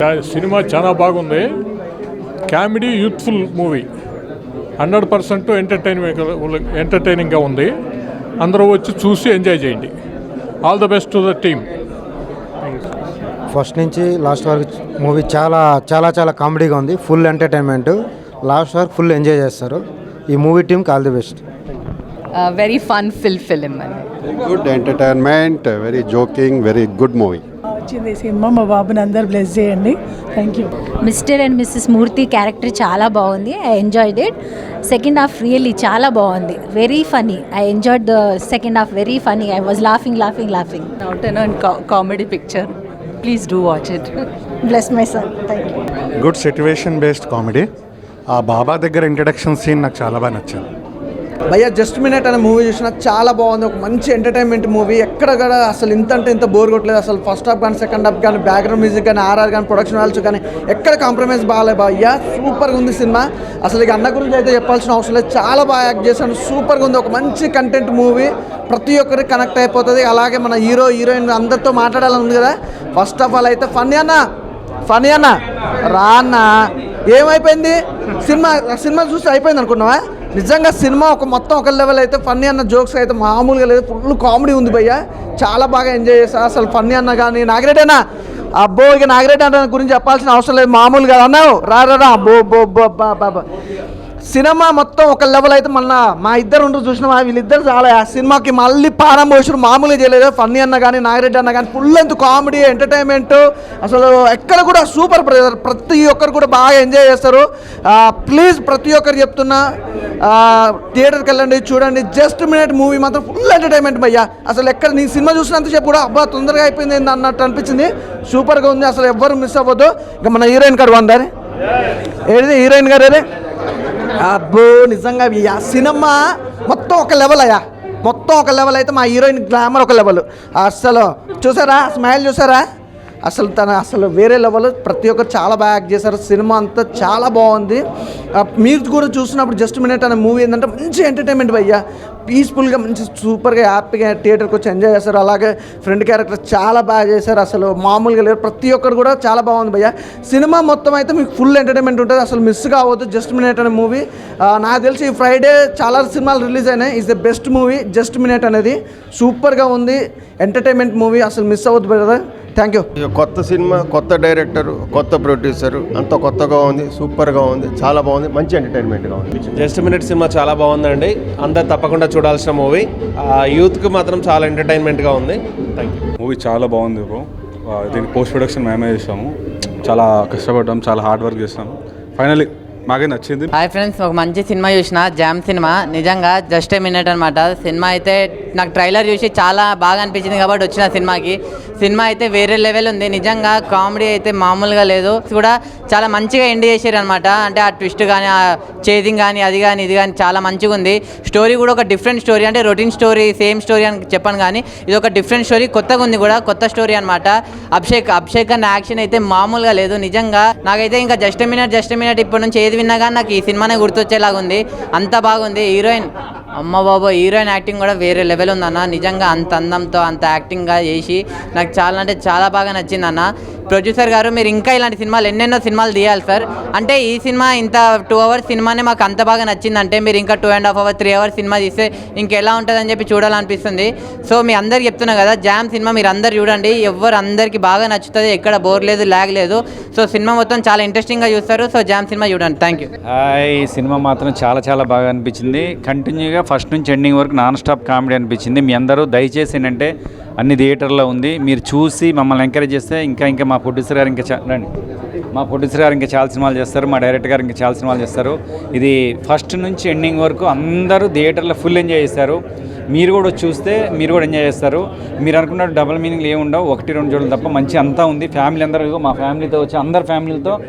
Cinema చాలా బాగుంది. Comedy youthful movie 100% ఎంటర్టైనింగ్గా ఉంది. అందరూ వచ్చి చూసి ఎంజాయ్ చేయండి. All the best to the team. First నుంచి లాస్ట్ వరకు మూవీ చాలా చాలా చాలా కామెడీగా ఉంది. Full entertainment. లాస్ట్ వరకు ఫుల్ ఎంజాయ్ చేస్తారు. ఈ మూవీ టీమ్కి all the best. Very fun film అండి. Good entertainment, very joking, very good movie. వచ్చింది సినిమా. మా బాబుని అందరు బ్లెస్ చేయండి. Thank you. Mister and misses Murthy character చాలా బాగుంది. I enjoyed it. Second half really చాలా బాగుంది. Very funny. I enjoyed the second half. Very funny. I was laughing. Out and on comedy picture. Please do watch it. Bless my son. Thank you. Good situation based comedy. ఆ బాబా దగ్గర introduction scene నాకు చాలా బాగా నచ్చింది. భయ్యా just minute అనే movie చూసిన చాలా బాగుంది. ఒక మంచి ఎంటర్టైన్మెంట్ మూవీ. ఎక్కడ కూడా అసలు ఇంత అంటే ఇంత బోర్ కొట్టలేదు. అసలు ఫస్ట్ హాఫ్ కానీ సెకండ్ హాఫ్ కానీ బ్యాక్గ్రౌండ్ మ్యూజిక్ కానీ ఆర్ఆర్ కానీ ప్రొడక్షన్ వాల్స్ కానీ ఎక్కడ కాంప్రమైజ్ బాగాలేదు భయ్యా. సూపర్గా ఉంది సినిమా. అసలు ఇక అన్న గురించి అయితే చెప్పాల్సిన అవసరం లేదు. చాలా బాగా యాక్ట్ చేశాను. సూపర్గా ఉంది. ఒక మంచి కంటెంట్ మూవీ. ప్రతి ఒక్కరికి కనెక్ట్ అయిపోతుంది. అలాగే మన హీరో హీరోయిన్ అందరితో మాట్లాడాలని ఉంది కదా. ఫస్ట్ ఆఫ్ ఆల్ అయితే ఫన్నీ అన్న రా అన్న. ఏమైపోయింది సినిమా చూసి అయిపోయింది అనుకున్నావా? నిజంగా సినిమా మొత్తం ఒక లెవెల్ అయితే. ఫన్నీ అన్న జోక్స్ అయితే మామూలుగా లేదు. ఫుల్ కామెడీ ఉంది భయ్య. చాలా బాగా ఎంజాయ్ చేశా. అసలు ఫన్నీ అన్న కానీ నాగిరెడ్డి అన్న అబ్బో, ఇక నాగిరెడ్డి అన్న గురించి చెప్పాల్సిన అవసరం లేదు. మామూలుగా అన్నావు రా అబ్బో బాబా. సినిమా మొత్తం ఒక లెవెల్ అయితే. మళ్ళీ మా ఇద్దరు ఉండరు చూసినా వీళ్ళిద్దరు చాలా ఆ సినిమాకి మళ్ళీ పానం పోసారు. మామూలుగా చేయలేదు. ఫన్నీ అన్న కానీ నాగిరెడ్డి అన్న కానీ ఫుల్ ఎంత కామెడీ ఎంటర్టైన్మెంట్. అసలు ఎక్కడ కూడా సూపర్. ప్రతి ఒక్కరు కూడా బాగా ఎంజాయ్ చేస్తారు. ప్లీజ్ ప్రతి ఒక్కరు చెప్తున్నా థియేటర్కి వెళ్ళండి, చూడండి. జస్ట్ మినిట్ మూవీ మాత్రం ఫుల్ ఎంటర్టైన్మెంట్ భయ్యా. అసలు ఎక్కడ నీ సినిమా చూసినంత చెప్పు కూడా అబ్బా తొందరగా అయిపోయింది అన్నట్టు అనిపించింది. సూపర్గా ఉంది. అసలు ఎవ్వరు మిస్ అవ్వద్దు. ఇక మన హీరోయిన్ గారు వందారి ఏది హీరోయిన్ గారు ఏది అబ్బో నిజంగా సినిమా మొత్తం ఒక లెవెల్ అయ్యా. మొత్తం ఒక లెవెల్ అయితే. మా హీరోయిన్ గ్లామర్ ఒక లెవెల్. అసలు చూసారా స్మైల్ చూసారా? అసలు వేరే లెవెల్. ప్రతి ఒక్కరు చాలా బాగా యాక్ట్ చేశారు. సినిమా అంతా చాలా బాగుంది. మీరు కూడా చూసినప్పుడు జస్ట్ మినిట్ అనే మూవీ ఏంటంటే మంచి ఎంటర్టైన్మెంట్ భయ్యా. పీస్ఫుల్గా మంచి సూపర్గా హ్యాపీగా థియేటర్కి వచ్చి ఎంజాయ్ చేస్తారు. అలాగే ఫ్రెండ్ క్యారెక్టర్ చాలా బాగా చేశారు. అసలు మామూలుగా లేరు. ప్రతి ఒక్కరు కూడా చాలా బాగుంది భయ్యా. సినిమా మొత్తం అయితే మీకు ఫుల్ ఎంటర్టైన్మెంట్ ఉంటుంది. అసలు మిస్ కావద్దు జస్ట్ మినిట్ అనే మూవీ. నాకు తెలిసి ఈ ఫ్రైడే చాలా సినిమాలు రిలీజ్ అయినాయి. Is the best movie just minute అనేది. సూపర్గా ఉంది. Entertainment movie. అసలు మిస్ అవ్వద్దు బ్రదర్. Thank you. కొత్త సినిమా, కొత్త డైరెక్టర్, కొత్త ప్రొడ్యూసర్, అంత కొత్తగా ఉంది. సూపర్గా ఉంది. చాలా బాగుంది. మంచి ఎంటర్టైన్మెంట్గా ఉంది. జస్ట్ మినిట్ సినిమా చాలా బాగుందండి. అందరు తప్పకుండా చూడాల్సిన మూవీ. యూత్కి మాత్రం చాలా ఎంటర్టైన్మెంట్గా ఉంది. Thank you. మూవీ చాలా బాగుంది బ్రో. దీనికి పోస్ట్ ప్రొడక్షన్ మేమే చేసాము. చాలా కష్టపడ్డాము, చాలా హార్డ్ వర్క్ చేస్తాము. ఫైనల్లీ మాకే నచ్చింది. హాయ్ ఫ్రెండ్స్, ఒక మంచి సినిమా చూసిన జామ్ సినిమా. నిజంగా జస్ట్ ఏ మినిట్ అనమాట. సినిమా అయితే నాకు ట్రైలర్ చూసి చాలా బాగా అనిపించింది కాబట్టి వచ్చిన సినిమా అయితే వేరే లెవెల్ ఉంది. నిజంగా కామెడీ అయితే మామూలుగా లేదు. కూడా చాలా మంచిగా ఎండ్ చేశారు అనమాట. అంటే ఆ ట్విస్ట్ కానీ ఆ చేజింగ్ కానీ అది కానీ ఇది కానీ చాలా మంచిగా ఉంది. స్టోరీ కూడా ఒక డిఫరెంట్ స్టోరీ. అంటే రొటీన్ స్టోరీ సేమ్ స్టోరీ అని చెప్పాను కానీ ఇది ఒక డిఫరెంట్ స్టోరీ. కొత్తగా ఉంది కూడా, కొత్త స్టోరీ అనమాట. అభిషేక్ అన్న యాక్షన్ అయితే మామూలుగా లేదు. నిజంగా నాకైతే ఇంకా జస్ట్ మినిట్ ఇప్పటి నుంచి ఏది విన్నా కానీ నాకు ఈ సినిమానే గుర్తొచ్చేలాగా ఉంది. అంత బాగుంది. హీరోయిన్ అమ్మ బాబో, హీరోయిన్ యాక్టింగ్ కూడా వేరే లెవెల్ ఉందన్న. నిజంగా అంత అందంతో అంత యాక్టింగ్గా చేసి నాకు చాలా అంటే చాలా బాగా నచ్చిందన్న. ప్రొడ్యూసర్ గారు మీరు ఇంకా ఇలాంటి సినిమాలు ఎన్నెన్నో సినిమాలు తీయాలి సార్. అంటే ఈ సినిమా ఇంత 2 hours సినిమానే మాకు అంత బాగా నచ్చిందంటే మీరు ఇంకా 2.5 hours 3 hours సినిమా తీస్తే ఇంకెలా ఉంటుందని చెప్పి చూడాలనిపిస్తుంది. సో మీ అందరికి చెప్తున్నా కదా, జామ్ సినిమా మీరు అందరు చూడండి. అందరికీ బాగా నచ్చుతుంది. ఎక్కడ బోర్ లేదు, ల్యాగ్ లేదు. సో సినిమా మొత్తం చాలా ఇంట్రెస్టింగ్గా చూస్తారు. సో జామ్ సినిమా చూడండి. Thank you. ఈ సినిమా మాత్రం చాలా చాలా బాగా అనిపించింది. కంటిన్యూగా ఫస్ట్ నుంచి ఎండింగ్ వరకు నాన్ స్టాప్ కామెడీ అనిపించింది. మీ అందరూ దయచేసి ఏంటంటే అన్ని థియేటర్లో ఉంది, మీరు చూసి మమ్మల్ని ఎంకరేజ్ చేస్తే ఇంకా మా ప్రొడ్యూసర్ గారు ఇంకా చాలా సినిమాలు చేస్తారు. మా డైరెక్టర్ గారు ఇంకా చాలా సినిమాలు చేస్తారు. ఇది ఫస్ట్ నుంచి ఎండింగ్ వరకు అందరూ థియేటర్లో ఫుల్ ఎంజాయ్ చేస్తారు. మీరు కూడా చూస్తే మీరు కూడా ఎంజాయ్ చేస్తారు. మీరు అనుకున్నట్టు డబుల్ మీనింగ్లు ఏమి ఉండవు. 1-2 జోడులు తప్ప మంచి అంతా ఉంది. ఫ్యామిలీ అందరూ మా ఫ్యామిలీతో వచ్చి అందరు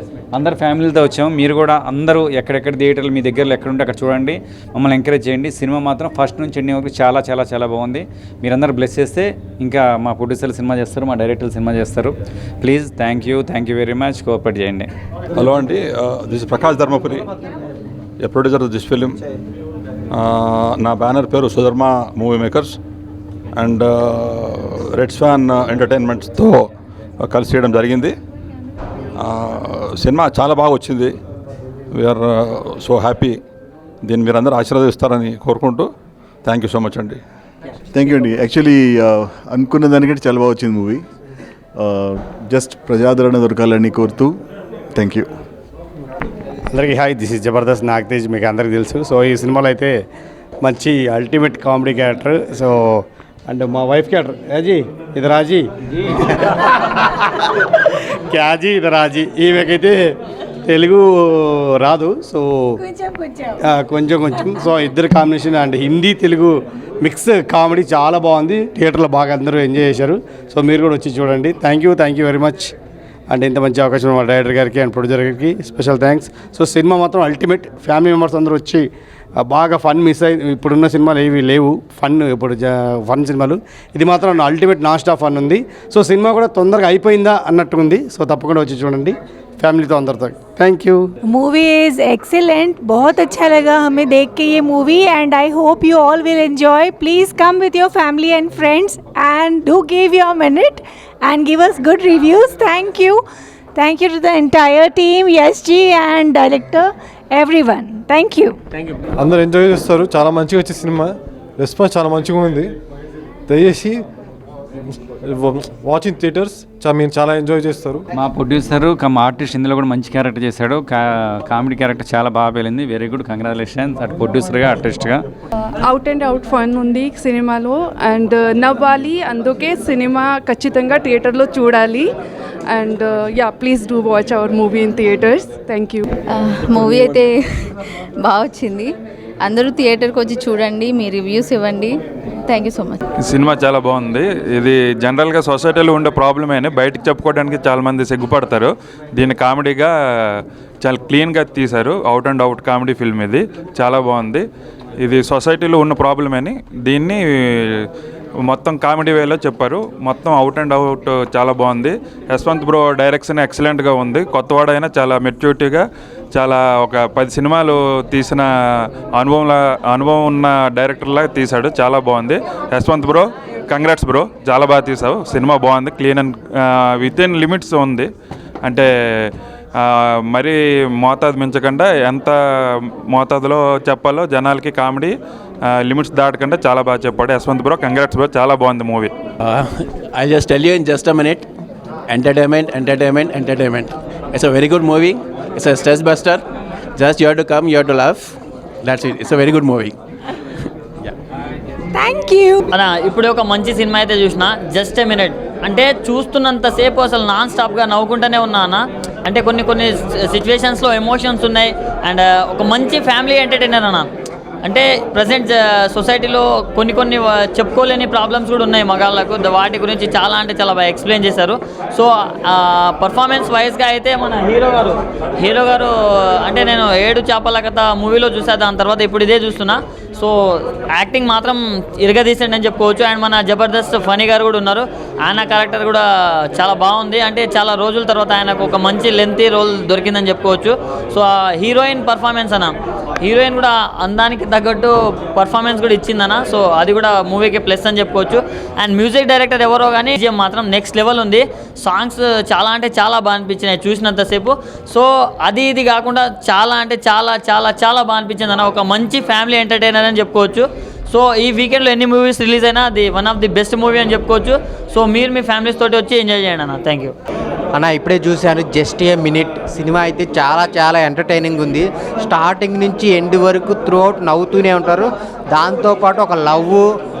ఫ్యామిలీతో వచ్చాము. మీరు కూడా అందరూ ఎక్కడెక్కడ థియేటర్లు మీ దగ్గరలో ఎక్కడుంటే అక్కడ చూడండి, మమ్మల్ని ఎంకరేజ్ చేయండి. సినిమా మాత్రం ఫస్ట్ నుంచి ఎండింగ్ వరకు చాలా చాలా చాలా బాగుంది. మీరందరూ బ్లెస్ చేస్తే ఇంకా మా ప్రొడ్యూసర్లు సినిమా చేస్తారు, మా డైరెక్టర్లు సినిమా చేస్తారు. Please thank you very much. Cooperate చేయండి. హలో అండి, this Prakash Dharmapuri, a producer of this film. నా బ్యానర్ పేరు Sudharma movie makers and red swan ఎంటర్టైన్మెంట్స్తో కలిసి చేయడం జరిగింది. సినిమా చాలా బాగా వచ్చింది. We're so happy. దీన్ని మీరందరూ ఆశీర్వదిస్తారని కోరుకుంటూ థ్యాంక్ యూ సో మచ్ అండి. థ్యాంక్ యూ అండి. యాక్చువల్లీ అనుకున్న దానికంటే చాలా బాగా వచ్చింది మూవీ. జస్ట్ ప్రజాదరణ దొరకాలని కోరుతూ థ్యాంక్ యూ. అందరికీ hi, this is Jabardasth Nagatej, మీకు అందరికీ తెలుసు. సో ఈ సినిమాలో అయితే మంచి ultimate comedy character. So and మా వైఫ్ క్యారెక్టర్ రాజీ ఇది రాజీ క్యాజీ ఇది రాజీ. ఈమెకైతే తెలుగు రాదు, సో కొంచెం సో ఇద్దరు combination and Hindi Telugu mix comedy చాలా బాగుంది. థియేటర్లో బాగా అందరూ ఎంజాయ్ చేశారు. సో మీరు కూడా వచ్చి చూడండి. Thank you very much. అంటే ఇంత మంచి అవకాశం మా డైరెక్టర్ గారికి అండ్ ప్రొడ్యూసర్ గారికి స్పెషల్ థ్యాంక్స్. సో సినిమా మాత్రం అల్టిమేట్. ఫ్యామిలీ మెంబర్స్ అందరూ వచ్చి బాగా ఫన్ మిస్ అయ్యి ఇప్పుడున్న సినిమాలు ఏవి లేవు ఫన్, ఇప్పుడు ఫన్ సినిమాలు. ఇది మాత్రం అల్టిమేట్ నాన్ స్టాప్ ఫన్ ఉంది. సో సినిమా కూడా తొందరగా అయిపోయిందా అన్నట్టు ఉంది. సో తప్పకుండా వచ్చి చూడండి फैमिली अंदर तक. Thank you. Movie is excellent. बहुत अच्छा लगा हमें देख के ये movie and I hope you all will enjoy. Please come with your family and friends and do give your minute and give us good reviews. Thank you to the entire team, yes ji and director, everyone. Thank you. అందరూ enjoy చేస్తారు. చాలా మంచిగా వచ్చే cinema, response చాలా మంచిగా ఉంది. దయచేసి watching theatres మీరు చాలా ఎంజాయ్ చేస్తారు. మా ప్రొడ్యూసర్ కమ్ ఆర్టిస్ట్ ఇందులో కూడా మంచి క్యారెక్టర్ చేశాడు. కామెడీ క్యారెక్టర్ చాలా బాగా పేలింది. వెరీ గుడ్, కంగ్రాచులేషన్స్ అటు ప్రొడ్యూసర్గా ఆర్టిస్ట్గా. అవుట్ అండ్ అవుట్ ఫన్ ఉంది సినిమాలో అండ్ నవ్వాలి. అందుకే సినిమా ఖచ్చితంగా థియేటర్లో చూడాలి. And yeah please do watch our movie in theatres. Thank you. Movie అయితే బాగా వచ్చింది. అందరూ థియేటర్కి వచ్చి చూడండి, మీ రివ్యూస్ ఇవ్వండి. Thank you so much. Cinema చాలా బాగుంది. ఇది జనరల్గా సొసైటీలో ఉండే ప్రాబ్లమే, బయటకు చెప్పుకోవడానికి చాలామంది సిగ్గుపడతారు. దీన్ని కామెడీగా చాలా క్లీన్గా తీశారు. Out and out comedy film ఇది. చాలా బాగుంది. ఇది సొసైటీలో ఉన్న ప్రాబ్లమని దీన్ని మొత్తం కామెడీ వేలో చెప్పారు. మొత్తం అవుట్ అండ్ అవుట్ చాలా బాగుంది. యశ్వంత్ బ్రో డైరెక్షన్ ఎక్సలెంట్గా ఉంది. కొత్తవాడైనా చాలా మెచ్యూరిటీగా, చాలా ఒక 10 సినిమాలు తీసిన అనుభవం ఉన్న డైరెక్టర్లా తీశాడు. చాలా బాగుంది. యశ్వంత్ బ్రో కంగ్రాట్స్ బ్రో, చాలా బాగా తీసావు. సినిమా బాగుంది. Clean and with in limits ఉంది. అంటే మరీ మోతాదు మించకుండా ఎంత మోతాదులో చెప్పాలో జనాలకి కామెడీ లిమిట్స్ దాటకుండా చాలా బాగా చెప్పాడు యశ్వంత్ బ్రో. కంగ్రాట్స్ బ్రో, చాలా బాగుంది movie. I just tell you in just a minute. Entertainment. It's a very good movie. It's a stress buster. Just you have to come, you have to love. That's it. It's a very good movie. Thank you అన్న. ఇప్పుడే ఒక మంచి cinema అయితే చూసిన, just a minute. అంటే చూస్తున్నంతసేపు అసలు non స్టాప్గా నవ్వుకుంటూనే ఉన్నా అన్న. అంటే కొన్ని సిచ్యువేషన్స్లో ఎమోషన్స్ ఉన్నాయి అండ్ ఒక మంచి ఫ్యామిలీ ఎంటర్టైనర్ అన్న. అంటే ప్రజెంట్ సొసైటీలో కొన్ని చెప్పుకోలేని ప్రాబ్లమ్స్ కూడా ఉన్నాయి మగాళ్ళకు. వాటి గురించి చాలా అంటే చాలా బాగా ఎక్స్ప్లెయిన్ చేశారు. సో పర్ఫార్మెన్స్ వైజ్గా అయితే మన హీరో గారు అంటే నేను 7 చేపల కథ మూవీలో చూసా, దాని తర్వాత ఇప్పుడు ఇదే చూస్తున్నా. సో యాక్టింగ్ మాత్రం ఇరగదీసండి అని చెప్పుకోవచ్చు. అండ్ మన జబర్దస్త్ ఫనీ గారు కూడా ఉన్నారు. ఆయన క్యారెక్టర్ కూడా చాలా బాగుంది. అంటే చాలా రోజుల తర్వాత ఆయనకు ఒక మంచి లెంతీ రోల్ దొరికిందని చెప్పుకోవచ్చు. సో ఆ హీరోయిన్ పర్ఫార్మెన్స్ అన్న, హీరోయిన్ కూడా అందానికి తగ్గట్టు పర్ఫార్మెన్స్ కూడా ఇచ్చిందన్న. సో అది కూడా మూవీకి ప్లస్ అని చెప్పుకోవచ్చు. అండ్ మ్యూజిక్ డైరెక్టర్ ఎవరో కానీ మాత్రం నెక్స్ట్ లెవెల్ ఉంది. సాంగ్స్ చాలా అంటే చాలా బాగా అనిపించినాయి చూసినంతసేపు. సో ఇది కాకుండా చాలా అంటే చాలా బాగా అనిపించింది అన్న. ఒక మంచి ఫ్యామిలీ ఎంటర్టైనర్ అని చెప్పుకోవచ్చు. సో ఈ వీకెండ్లో ఎన్ని మూవీస్ రిలీజ్ అయినా అది one of the best movie అని చెప్పుకోవచ్చు. సో మీరు మీ ఫ్యామిలీస్ తోటి వచ్చి ఎంజాయ్ చేయండి అన్న. థ్యాంక్ యూ అన్న. ఇప్పుడే చూశాను జస్ట్ ఏ మినిట్. సినిమా అయితే చాలా ఎంటర్టైనింగ్ ఉంది. స్టార్టింగ్ నుంచి ఎండ్ వరకు త్రూఅవుట్ నవ్వుతూనే ఉంటారు. దాంతోపాటు ఒక లవ్,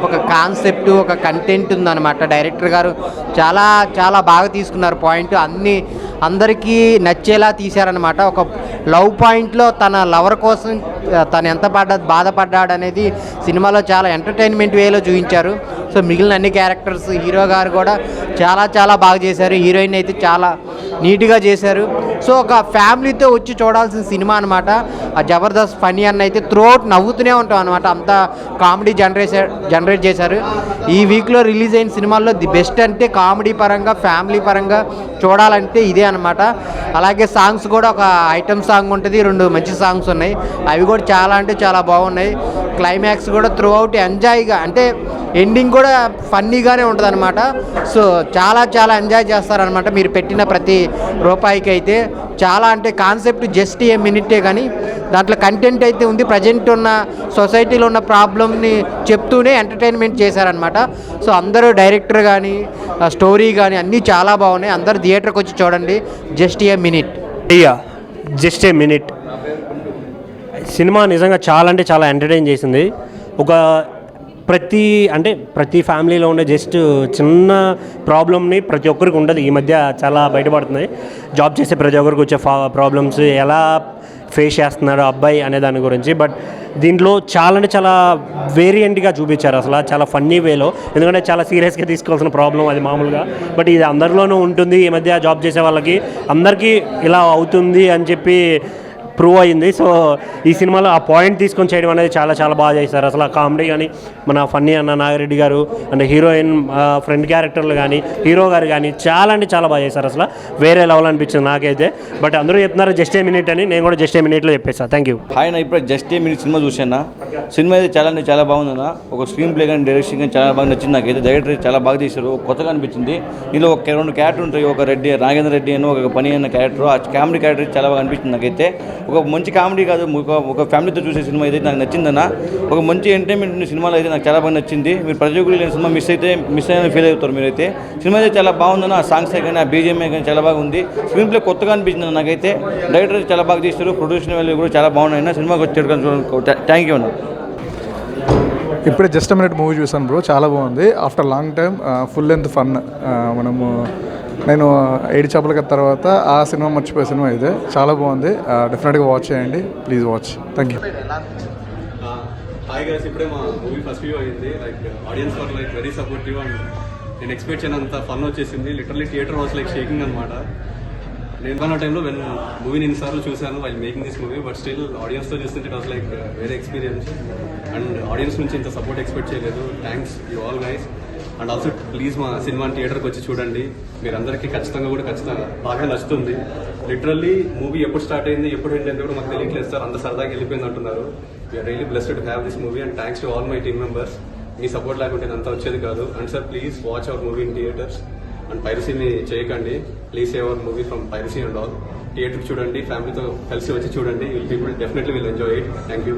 ఒక కాన్సెప్ట్, ఒక కంటెంట్ ఉందన్నమాట. డైరెక్టర్ గారు చాలా బాగా తీసుకున్నారు పాయింట్. అందరికీ నచ్చేలా తీశారనమాట. ఒక లవ్ పాయింట్లో తన లవర్ కోసం తను ఎంత బాధపడ్డాడు అనేది సినిమాలో చాలా ఎంటర్టైన్మెంట్ వేలో చూపించారు. సో మిగిలిన అన్ని క్యారెక్టర్స్, హీరో గారు కూడా చాలా బాగా చేశారు. హీరోయిన్ అయితే చాలా నీట్గా చేశారు. సో ఒక ఫ్యామిలీతో వచ్చి చూడాల్సిన సినిమా అనమాట. ఆ జబర్దస్త్ ఫనీ అన్న అయితే త్రూఅవుట్ నవ్వుతూనే ఉంటాం అనమాట. అంతా కామెడీ జనరేట్ చేశారు. ఈ వీక్లో రిలీజ్ అయిన సినిమాల్లో ది బెస్ట్ అంటే కామెడీ పరంగా, ఫ్యామిలీ పరంగా చూడాలంటే ఇదే అనమాట. అలాగే సాంగ్స్ కూడా ఒక ఐటమ్ సాంగ్ ఉంటుంది, 2 మంచి సాంగ్స్ ఉన్నాయి. అవి కూడా చాలా అంటే చాలా బాగున్నాయి. క్లైమాక్స్ కూడా త్రూ అవుట్ ఎంజాయ్గా, అంటే ఎండింగ్ కూడా ఫన్నీగానే ఉంటుంది అనమాట. సో చాలా చాలా ఎంజాయ్ చేస్తారనమాట మీరు పెట్టిన ప్రతి రూపాయికి అయితే. చాలా అంటే కాన్సెప్ట్ జస్ట్ ఏ మినిటే, కానీ దాంట్లో కంటెంట్ అయితే ఉంది. ప్రజెంట్ ఉన్న సొసైటీలో ఉన్న ప్రాబ్లమ్ని చెప్తూనే ఎంటర్టైన్మెంట్ చేశారనమాట. సో అందరూ డైరెక్టర్ కానీ స్టోరీ కానీ అన్నీ చాలా బాగున్నాయి. అందరూ థియేటర్కి వచ్చి చూడండి. Just a minute. Just a minute cinema నిజంగా చాలా అంటే చాలా ఎంటర్టైన్ చేసింది. ఒక ప్రతి ఫ్యామిలీలో ఉండే జస్ట్ చిన్న ప్రాబ్లమ్ని ప్రతి ఒక్కరికి ఉండదు. ఈ మధ్య చాలా బయటపడుతున్నాయి. జాబ్ చేసే ప్రతి ఒక్కరికి వచ్చే ప్రాబ్లమ్స్ ఎలా ఫేస్ చేస్తున్నాడు అబ్బాయి అనే దాని గురించి. బట్ దీంట్లో చాలా అంటే చాలా వేరియంట్గా చూపించారు. అసలు చాలా ఫన్నీ వేలో, ఎందుకంటే చాలా సీరియస్గా తీసుకోవాల్సిన ప్రాబ్లం అది మామూలుగా. బట్ ఇది అందరిలోనూ ఉంటుంది. ఈ మధ్య జాబ్ చేసే వాళ్ళకి అందరికీ ఇలా అవుతుంది అని చెప్పి ప్రూవ్ అయ్యింది. సో ఈ సినిమాలో ఆ పాయింట్ తీసుకొని చేయడం అనేది చాలా చాలా బాగా చేశారు. అసలు ఆ కామెడీ కానీ, మన ఫన్నీ అన్న నాగిరెడ్డి గారు అండ్ హీరోయిన్ ఫ్రెండ్ క్యారెక్టర్లు కానీ, హీరో గారు కానీ చాలా అంటే చాలా బాగా చేశారు. అసలు వేరే లెవెల్ అనిపించింది నాకైతే. బట్ అందరూ చెప్తున్నారు జస్ట్ ఏ మినిట్ అని, నేను కూడా జస్ట్ ఏ మినిట్లో చెప్పేసాను. Thank you. హాయ్ నా ఇప్పుడు జస్ట్ ఏ మినిట్ సినిమా చూసాను. సినిమా అయితే చాలా అంటే చాలా బాగుందన్న. ఒక స్క్రీన్ ప్లే కానీ డైరెక్షన్ కానీ చాలా బాగా నచ్చింది నాకైతే. డైరెక్టర్ చాలా బాగా తీశారు, కొత్తగా అనిపించింది. ఇందులో ఒక 2 క్యారెక్టర్ ఉంటాయి. ఒక రెడ్డి, నాగేంద్ర రెడ్డి అని ఒక పని అన్న క్యారెక్టర్. ఆ కామెడీ క్యారెక్టర్ చాలా బాగా అనిపించింది నాకైతే. ఒక మంచి కామెడీ కాదు, ఒక ఫ్యామిలీతో చూసే సినిమా అయితే నాకు నచ్చిందన్న. ఒక మంచి ఎంటర్టైన్మెంట్ సినిమాలో అయితే నాకు చాలా బాగా నచ్చింది. మీరు ప్రతి ఒక్కరు లేని సినిమా మిస్ అయినా ఫీల్ అవుతారు మీరైతే. సినిమా అయితే చాలా బాగుందన్న. ఆ సాంగ్స్ కానీ, ఆ బీజిఎంఏ కానీ చాలా బాగా ఉంది. స్క్రీన్ ప్లే కొత్తగా అనిపించింది నాకైతే. డైరెక్టర్ చాలా బాగా తీస్తారు, ప్రొడ్యూషన్ వాల్యూ కూడా చాలా బాగున్నాయి. సినిమాకి వచ్చాడు. థ్యాంక్ యూ అన్న. ఇప్పుడే జస్ట్ మినిట్ మూవీ చూసాను బ్రో, చాలా బాగుంది. After long time full length fun. నేను 7 చేపల కథ తర్వాత ఆ సినిమా మర్చిపోయే సినిమా ఇదే. చాలా బాగుంది, డెఫినెట్గా వాచ్ చేయండి. Please watch. Thank you. Hi guys, ఇప్పుడే మా మూవీ ఫస్ట్ వ్యూ అయింది. Audience were very supportive and నేను ఎక్స్పెక్ట్ చేయనంత ఫన్ వచ్చేసింది. లిటరల్లీ థియేటర్ వాస్ షేకింగ్ అనమాట. నేను కొన్న టైంలో మూవీని ఎన్నిసార్లు చూశాను while making this movie. But still ఆడియన్స్తో చూస్తుంటే ఇట్ వాస్ వేరే ఎక్స్పీరియన్స్. అండ్ ఆడియన్స్ నుంచి ఇంత సపోర్ట్ ఎక్స్పెక్ట్ చేయలేదు. Thanks you all guys. And also please మా సినిమాని థియేటర్కి వచ్చి చూడండి. మీరందరికీ ఖచ్చితంగా బాగా నచ్చుతుంది. లిటరల్లీ మూవీ ఎప్పుడు స్టార్ట్ అయింది, ఎప్పుడు ఎండ్ అయింది కూడా మాకు తెలియట్లేదు సార్. అంత సరదాగా వెళ్ళిపోయింది అంటున్నారు. We're really blessed to have this movie and thanks to all my team members. మీ సపోర్ట్ లేకుంటే అంతా వచ్చేది కాదు. And sir please watch our movie in theatres. And పైరసీని చేయకండి. Please save our movie from piracy and all. థియేటర్కి చూడండి, ఫ్యామిలీతో కలిసి వచ్చి చూడండి. People definitely will enjoy it. Thank you.